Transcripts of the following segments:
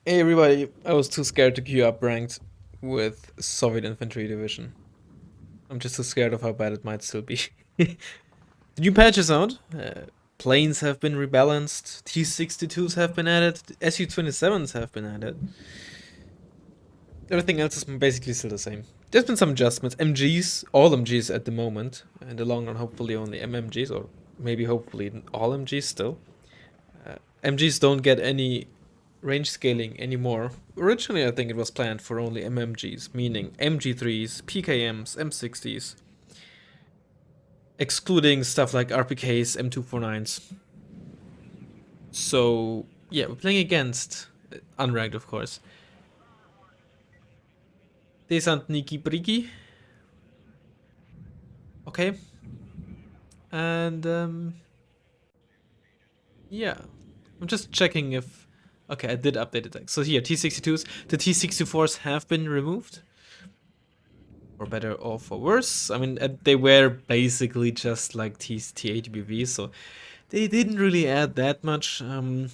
Hey everybody, I was too scared to queue up ranked with Soviet Infantry Division. I'm just too scared of how bad it might still be. The new patch is out. Planes have been rebalanced, T-62s have been added, Su-27s have been added. Everything else is basically still the same. There's been some adjustments. MGs, all MGs at the moment. In the long run, hopefully only MMGs, or maybe hopefully all MGs still. MGs don't get any range scaling anymore. Originally, I think it was planned for only MMGs, meaning MG3s, PKMs, M60s, excluding stuff like RPKs, M249s. So, yeah, we're playing against, unranked of course, Desant Niki Briki. Okay. And, yeah. I'm just checking if... Okay, I did update it. So here, T-62s. The T-64s have been removed. For better or for worse. I mean, they were basically just like T8BV, so they didn't really add that much. I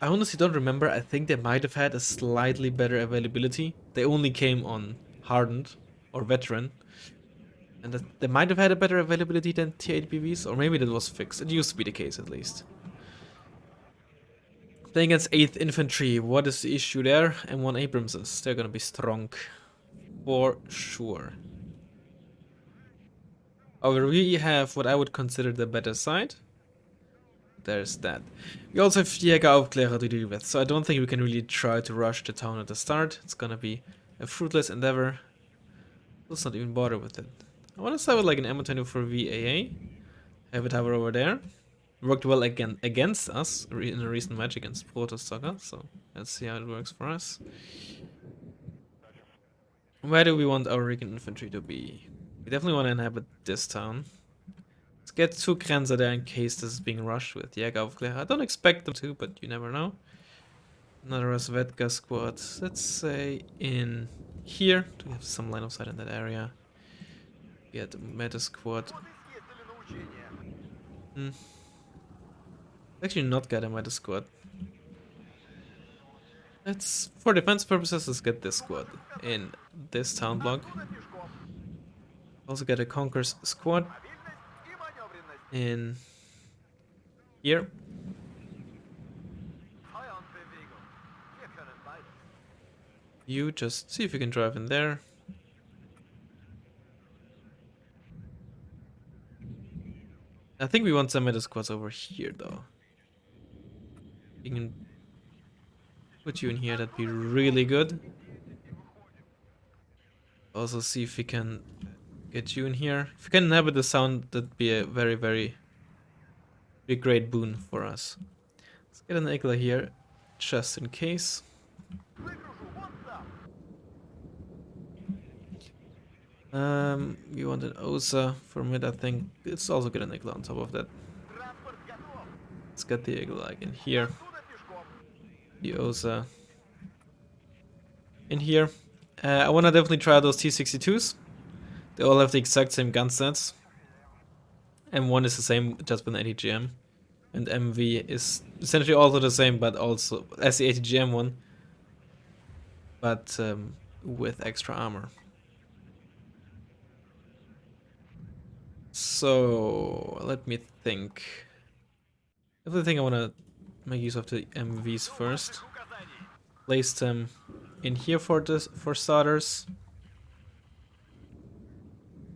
honestly don't remember. I think they might have had a slightly better availability. They only came on hardened or veteran, and they might have had a better availability than T8BVs, or maybe that was fixed. It used to be the case at least. Playing against 8th Infantry, what is the issue there? M1 Abramses, they're gonna be strong. For sure. However, we have what I would consider the better side. There's that. We also have Jägeraufklärer to deal with, so I don't think we can really try to rush the town at the start. It's gonna be a fruitless endeavor. Let's not even bother with it. I want to start with like an M24 VAA. Have it hover over there. Worked well again against us in a recent match against Protostalker, so let's see how it works for us. Where do we want our Rican infantry to be? We definitely want to inhabit this town. Let's get 2 Grenzer there in case this is being rushed with Jägeraufklärer. I don't expect them to, but you never know. Another Rasvedka squad. Let's say in here to have some line of sight in that area. Get a meta squad. Actually not get a meta squad. Let's, for defense purposes, let's get this squad in this town block. Also get a Conquer's squad in here. You just see if you can drive in there. I think we want some meta squads over here though. You can put you in here, that'd be really good. Also see if we can get you in here. If we can inhabit the sound, that'd be a very great boon for us. Let's get an Igla here, just in case. We want an Osa for mid, I think. Let's also get an Igla on top of that. Let's get the Igla like in here. The Osa in here. I want to definitely try those T-62s. They all have the exact same gun sets. M1 is the same, just with an ATGM. And MV is essentially also the same, but also as the ATGM one. But with extra armor. So, let me think. I think I want to make use of the MVs first. Place them in here for starters.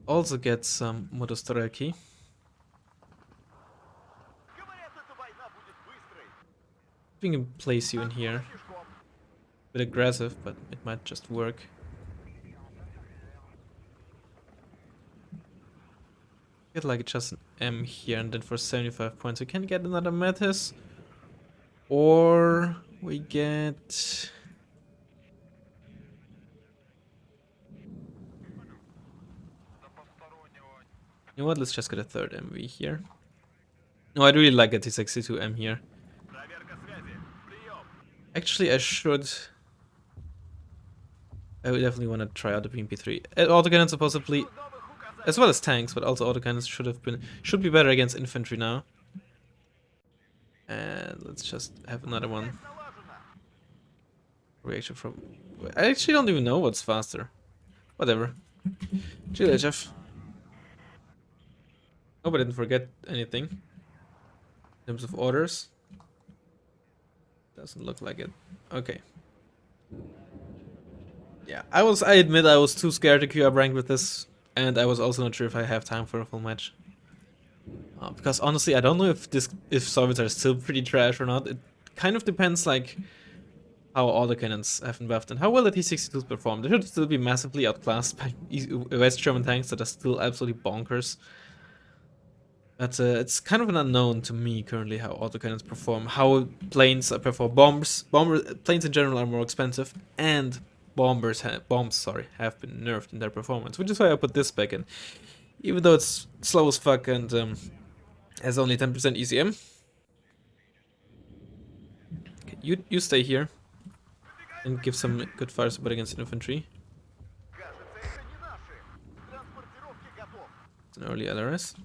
Also get some Motostrelki. We can place you in here. A bit aggressive, but it might just work. Get like just an M here, and then for 75 points we can get another Metis. Or we get... You know what, let's just get a third MV here. No, I'd really like a T62M here. Actually, I would definitely want to try out the BMP3. Autocannons supposedly, as well as tanks, but also autocannons should be better against infantry now. And let's just have another one. Reaction from... I actually don't even know what's faster. Whatever. Chill, Jeff. Hope I didn't forget anything. In terms of orders. Doesn't look like it. Okay. Yeah, I admit I was too scared to queue up rank with this. And I was also not sure if I have time for a full match. Because honestly, I don't know if Soviets are still pretty trash or not. It kind of depends, like, how all the cannons have been buffed and how well the T-62s perform. They should still be massively outclassed by West German tanks that are still absolutely bonkers. But it's kind of an unknown to me currently how autocannons perform, how planes perform. Planes in general are more expensive, and bombs have been nerfed in their performance, which is why I put this back in. Even though it's slow as fuck and has only 10% ECM. Okay, you stay here and give some good fire support against infantry. It's an early LRS.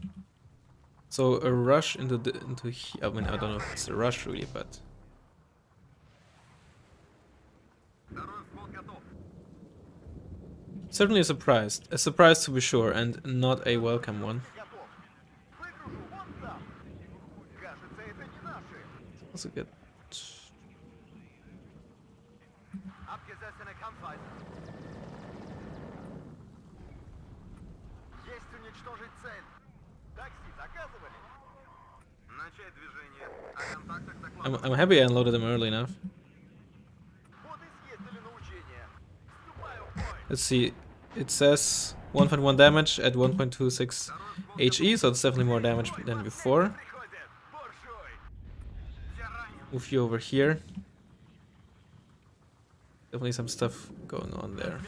So a rush into I mean, I don't know if it's a rush really, but certainly a surprise to be sure, and not a welcome one. Also good. I'm happy I unloaded them early enough. Let's see. It says 1.1 damage at 1.26 HE, so it's definitely more damage than before. Move you over here. Definitely some stuff going on there.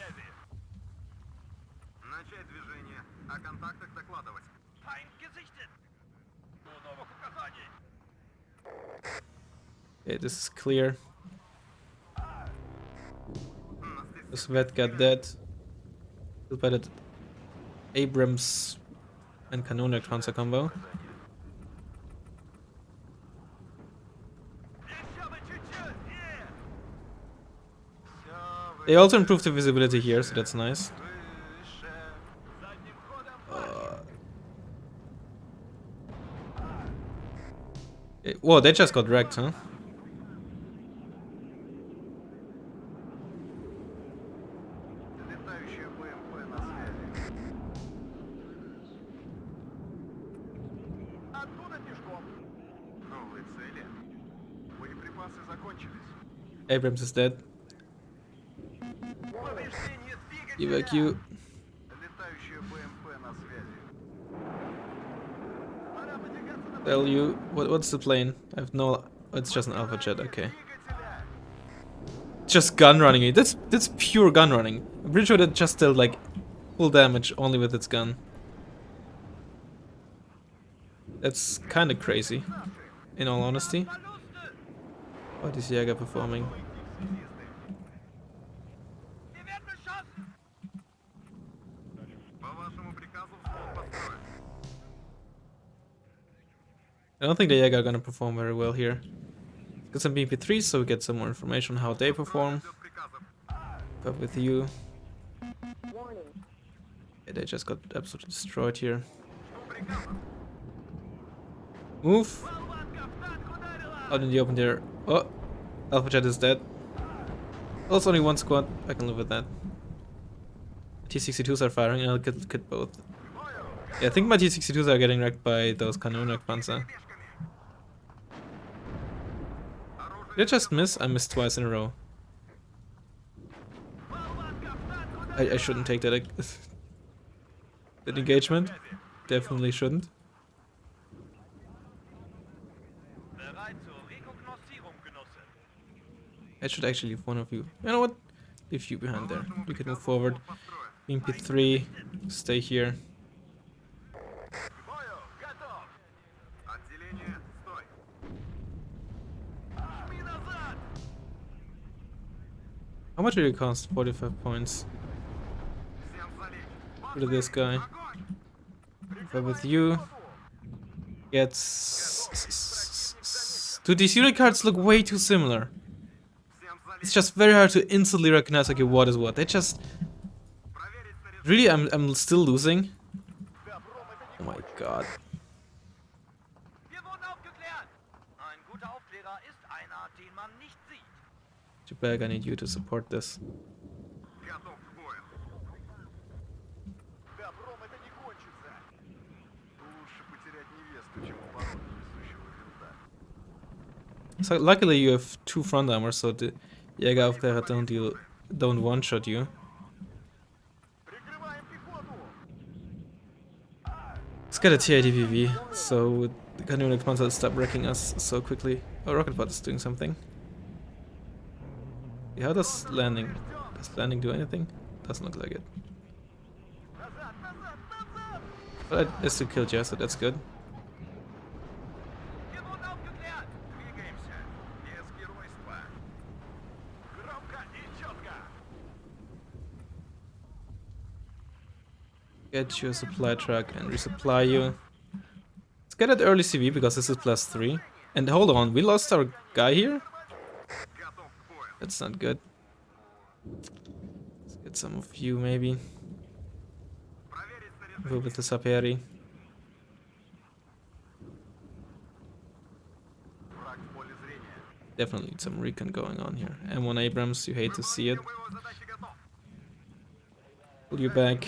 Okay, this is clear. This vet got dead. Killed by the Abrams and Kanonier Panzer combo. They also improved the visibility here, so that's nice. Whoa, they just got wrecked, huh? Abrams is dead. Evac. Tell you what's the plane? I have no. It's just an alpha jet. Okay. Just gun running it. That's pure gun running. I'm pretty sure that just dealt like full damage only with its gun. That's kind of crazy, in all honesty. What is Jäger performing? I don't think the Jäger are gonna perform very well here. Got some BP3s, so we get some more information on how they perform. But with you... Yeah, they just got absolutely destroyed here. Move! Out in the open there. Oh! Alpha Jet is dead. Also only one squad, I can live with that. T-62s are firing, and I'll get both. Yeah, I think my T-62s are getting wrecked by those Kanonier Panzer. Did I just miss? I missed twice in a row. I shouldn't take that that engagement. Definitely shouldn't. I should actually leave one of you. You know what? Leave you behind there. You can move forward. MP3, stay here. How much did it cost? 45 points. Look at this guy. If I'm with you, gets... Dude, these unit cards look way too similar. It's just very hard to instantly recognize, okay, what is what. They just... Really, I'm still losing. Oh my god. Jibag, I need you to support this. So luckily you have 2 front armors, so the Jägeraufklärer don't one-shot you. Let's get a TIDPV, so the Canyon Expanser will stop wrecking us so quickly. Oh, Rocket Pod is doing something. Yeah, how does landing do anything? Doesn't look like it. But I still killed you, so that's good. Get you a supply truck and resupply you. Let's get at early CV because this is +3. And hold on, we lost our guy here? That's not good. Let's get some of you maybe. Go with the Saperi. Definitely need some recon going on here. M1 Abrams, you hate to see it. Pull you back.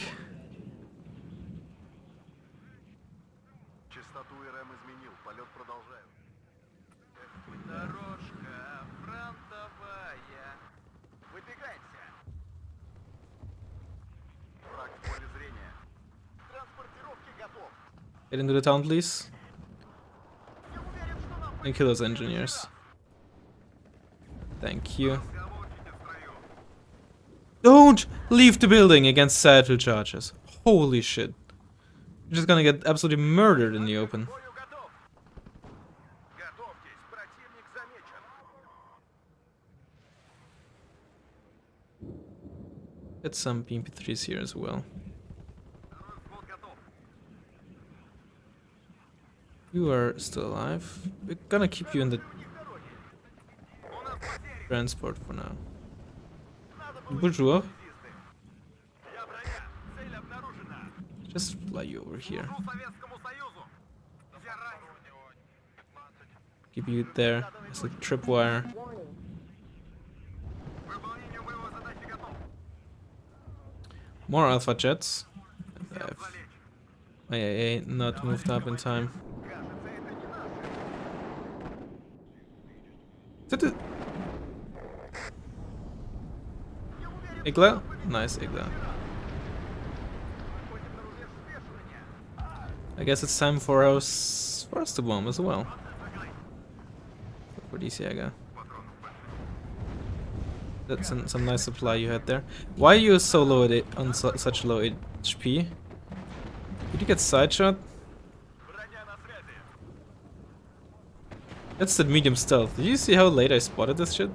Get into the town, please. And kill those engineers. Thank you. Don't leave the building against satchel charges. Holy shit. You're just gonna get absolutely murdered in the open. Get some BMP3s here as well. You are still alive. We're gonna keep you in the transport for now. Bonjour. Just fly you over here. Keep you there as a tripwire. More alpha jets. I have my AA not moved up in time. Is that it? Igla? Nice Igla. I guess it's time for us to bomb as well. For these Jäger. That's some nice supply you had there. Why are you so low on such low HP? Did you get side shot? That's the medium stealth. Did you see how late I spotted this shit?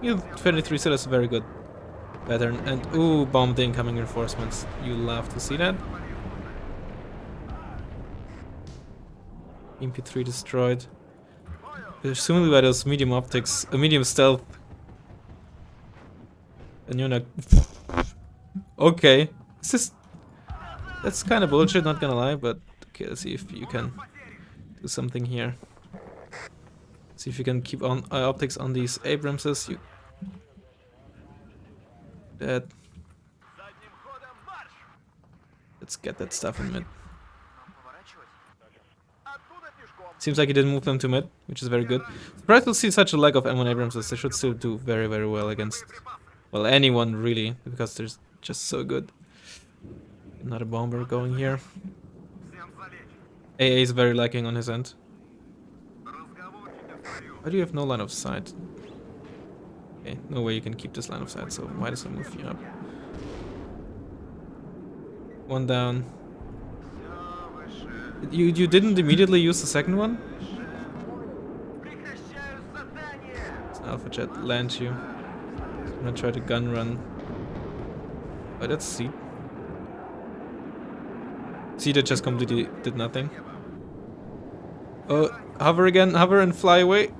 You 23 set is a very good pattern. And ooh, bombed the incoming reinforcements. You love to see that. MP3 destroyed. Presumably by those medium optics, medium stealth. And you're not. Okay, that's kind of bullshit, not gonna lie. But okay, let's see if you can do something here. See if you can keep on optics on these Abramses. You dead. Let's get that stuff in mid. Seems like he didn't move them to mid, which is very good. Surprised to see such a lack of M1 Abramses. They should still do very, very well against, well, anyone really, because they're just so good. Another bomber going here. AA is very lacking on his end. Why do you have no line of sight? Okay, no way you can keep this line of sight, so why does it move you up? One down. You didn't immediately use the second one? It's an Alpha Jet land you. I'm gonna try to gun run. Oh, that's C. C that just completely did nothing. Hover again, hover and fly away.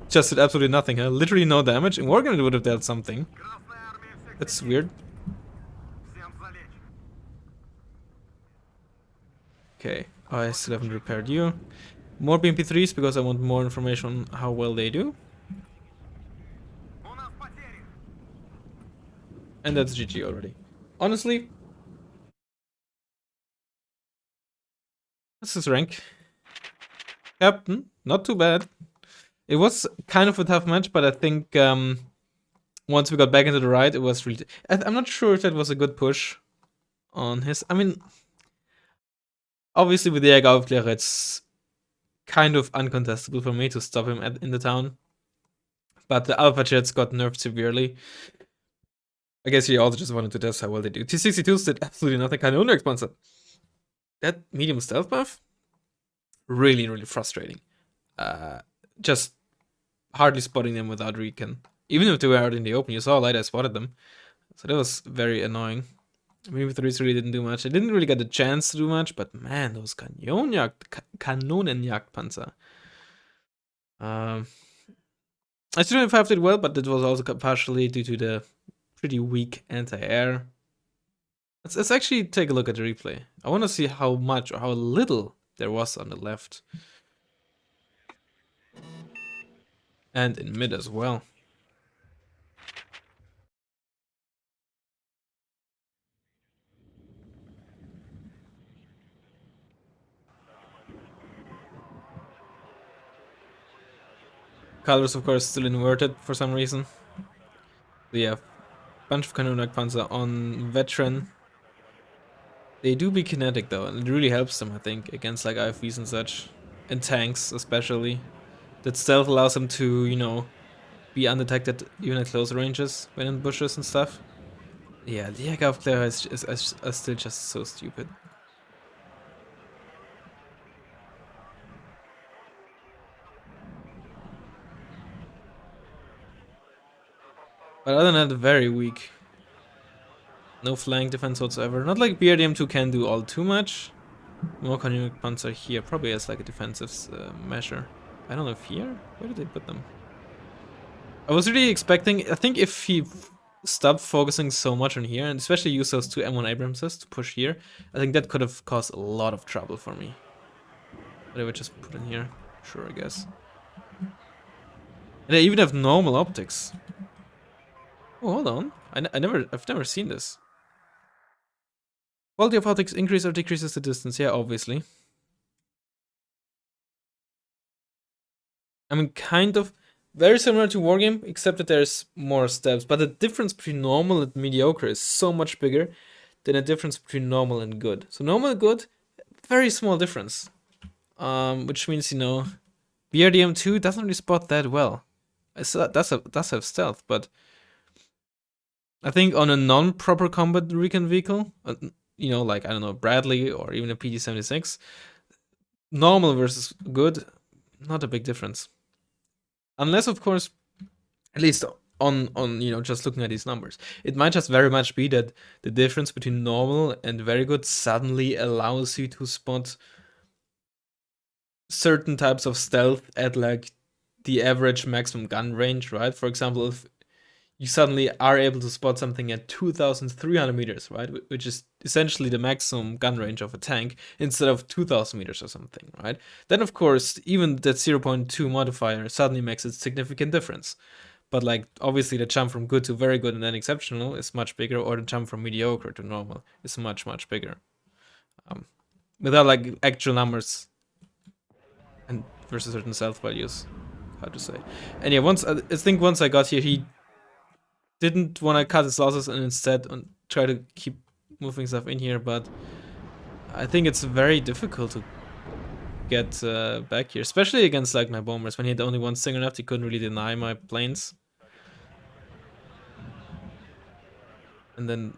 Just did absolutely nothing, huh? Literally no damage. In Wargame it would have dealt something. That's weird. Okay, I still haven't repaired you. More BMP3s because I want more information on how well they do. And that's GG already. Honestly, what's his rank? Captain, not too bad. It was kind of a tough match, but I think once we got back into the ride, it was really... I'm not sure if that was a good push on his... I mean, obviously with the Jägeraufklärer, it's kind of uncontestable for me to stop him in the town. But the Alpha Jets got nerfed severely. I guess he also just wanted to test how well they do. T-62s did absolutely nothing. Kind of sponsor. That medium stealth buff, really, really frustrating. Just hardly spotting them without recon. Even if they were out in the open, you saw how light I spotted them. So that was very annoying. Maybe the really didn't do much. I didn't really get the chance to do much, but man, those Kanonenjagdpanzer. I still have did well, but it was also partially due to the pretty weak anti-air. Let's actually take a look at the replay. I want to see how much or how little there was on the left. And in mid as well. Colors, of course, still inverted for some reason. We have a bunch of Kanonenjagdpanzer on veteran. They do be kinetic though, and it really helps them, I think, against like IFVs and such. And tanks, especially. That stealth allows them to, you know, be undetected even at closer ranges, when in bushes and stuff. Yeah, the Jägeraufklärer is still just so stupid. But other than that, very weak. No flank defense whatsoever. Not like BRDM2 can do all too much. More Kanonenjagdpanzer here, probably as like a defensive measure. I don't know if here? Where did they put them? I was really expecting, I think if he stopped focusing so much on here, and especially use those two M1 Abramses to push here, I think that could have caused a lot of trouble for me. But I would just put in here. Sure, I guess. And they even have normal optics. Oh, hold on. I've never seen this. Quality of optics increase or decreases the distance. Yeah, obviously. I mean, kind of very similar to Wargame, except that there's more steps. But the difference between normal and mediocre is so much bigger than the difference between normal and good. So normal and good, very small difference. Which means, you know, BRDM2 doesn't really spot that well. It does have stealth, but I think on a non-proper combat recon vehicle, you know, like, I don't know, Bradley or even a PD-76, normal versus good, not a big difference. Unless, of course, at least on you know, just looking at these numbers, it might just very much be that the difference between normal and very good suddenly allows you to spot certain types of stealth at like the average maximum gun range, right? For example, if you suddenly are able to spot something at 2,300 meters, right? Which is essentially the maximum gun range of a tank instead of 2,000 meters or something, right? Then, of course, even that 0.2 modifier suddenly makes a significant difference. But, like, obviously the jump from good to very good and then exceptional is much bigger, or the jump from mediocre to normal is much, much bigger. Without, like, actual numbers and versus certain stealth values, how to say. And yeah, once I got here, he didn't want to cut his losses and instead try to keep moving stuff in here, but I think it's very difficult to get back here, especially against like my bombers. When he had only one Stinger left, he couldn't really deny my planes. And then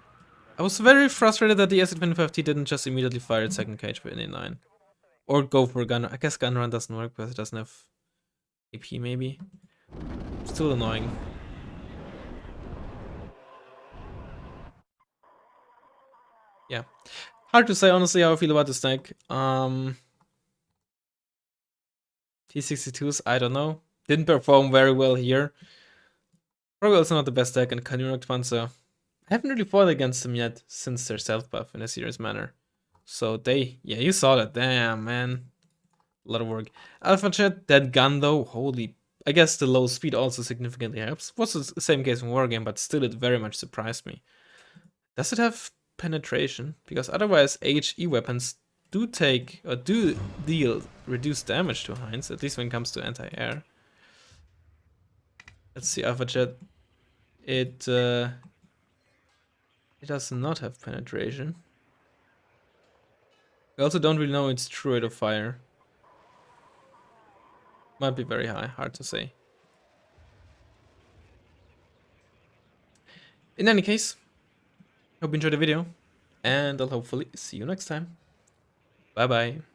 I was very frustrated that the S-25T didn't just immediately fire its second cage with an A9. Or go for a gun. I guess gun run doesn't work because it doesn't have AP maybe. Still annoying. Yeah. Hard to say honestly how I feel about this deck. T-62s, I don't know. Didn't perform very well here. Probably also not the best deck in Kanurok Panzer. I haven't really fought against them yet since their self buff in a serious manner. So yeah, you saw that. Damn, man. A lot of work. Alpha Chat, that gun though, holy. I guess the low speed also significantly helps. Was the same case in Wargame, but still it very much surprised me. Does it have penetration? Because otherwise HE weapons do take, or do deal reduced damage to Heinz, at least when it comes to anti-air. Let's see, Alpha Chat. It does not have penetration. We also don't really know its true rate of fire. Might be very high, hard to say. In any case, hope you enjoyed the video, and I'll hopefully see you next time. Bye bye.